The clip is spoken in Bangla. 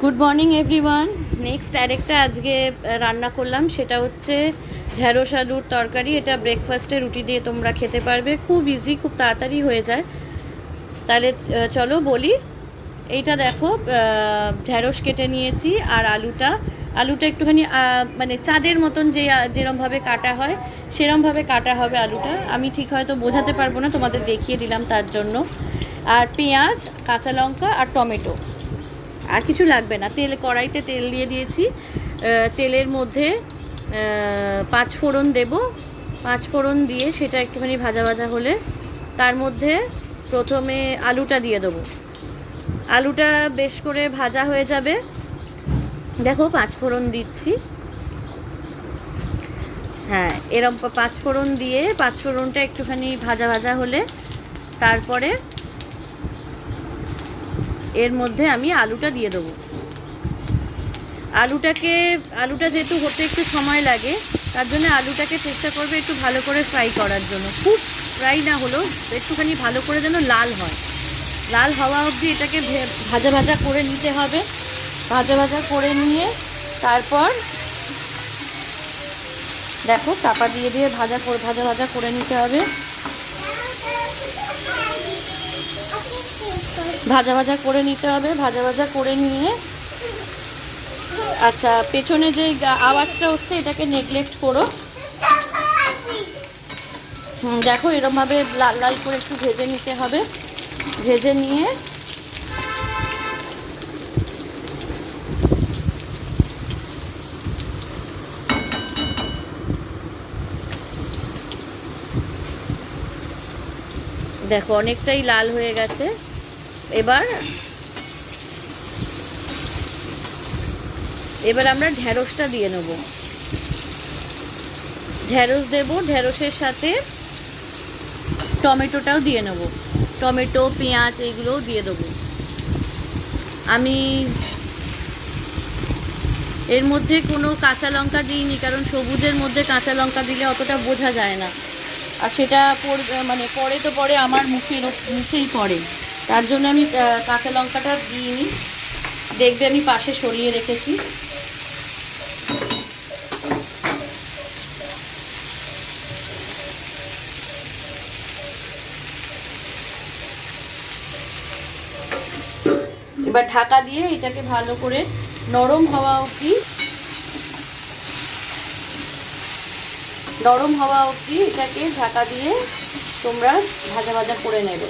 Good morning everyone. নেক্সট আরেকটা আজকে রান্না করলাম, সেটা হচ্ছে ঢ্যাঁড়স আলুর তরকারি। এটা ব্রেকফাস্টে রুটি দিয়ে তোমরা খেতে পারবে, খুব ইজি, খুব তাড়াতাড়ি হয়ে যায়। তাহলে চলো বলি। এইটা দেখো, ঢ্যাঁড়স কেটে নিয়েছি আর আলুটা একটুখানি মানে চাঁদের মতন যেরমভাবে কাটা হয় সেরমভাবে কাটা হবে আলুটা। আমি ঠিক হয়তো বোঝাতে পারবো না, তোমাদের দেখিয়ে দিলাম তার জন্য। আর পেঁয়াজ, কাঁচা লঙ্কা আর টমেটো, আর কিছু লাগবে না। কড়াইতে তেল দিয়ে দিয়েছি। তেলের মধ্যে পাঁচ ফোড়ন দেব। পাঁচ ফোড়ন দিয়ে সেটা একটুখানি ভাজা ভাজা হলে তার মধ্যে প্রথমে আলুটা দিয়ে দেবো। আলুটা বেশ করে ভাজা হয়ে যাবে। দেখো পাঁচ ফোড়ন দিচ্ছি। হ্যাঁ, এরম পাঁচ ফোড়ন দিয়ে পাঁচ ফোড়নটা একটুখানি ভাজা ভাজা হলে তারপরে এর মধ্যে আমি আলুটা দিয়ে দেবো। আলুটা যেহেতু হতে একটু সময় লাগে, তার জন্য আলুটাকে চেষ্টা করবে একটু ভালো করে ফ্রাই করার জন্য। খুব ফ্রাই না হলেও একটুখানি ভালো করে যেন লাল হয়। লাল হওয়া অবধি এটাকে ভাজা ভাজা করে নিতে হবে। ভাজা ভাজা করে নিয়ে তারপর দেখো চাপা দিয়ে দিয়ে ভাজা ভাজা করে নিতে হবে। ভাজা ভাজা করে নিতে হবে। ভাজা ভাজা করে নিয়ে, আচ্ছা, পেছনে যে আওয়াজটা হচ্ছে এটাকে নেগলেক্ট করো। দেখো এরমভাবে লাল লাল করে একটু ভেজে নিতে হবে। ভেজে নিয়ে দেখো অনেকটাই লাল হয়ে গেছে। এবার আমরা ঢ্যাঁড়সটা দিয়ে নেব। ঢ্যাঁড়স দেব, ঢ্যাঁড়সের সাথে টমেটোটাও দিয়ে নেব। টমেটো, পেঁয়াজ এইগুলোও দিয়ে দেবো। আমি এর মধ্যে কোনো কাঁচা লঙ্কা দিইনি, কারণ সবুজের মধ্যে কাঁচা লঙ্কা দিলে অতটা বোঝা যায় না, আর সেটা মানে পরে আমার মুখেই পড়ে। তার জন্য আমি কাঁচা লঙ্কাটা দিইনি। দেখবে আমি পাশে সরিয়ে রেখেছি। এবার ঢাকা দিয়ে এটাকে ভালো করে নরম হওয়া অবধি এটাকে ঢাকা দিয়ে তোমরা ভাজা ভাজা করে নেবে।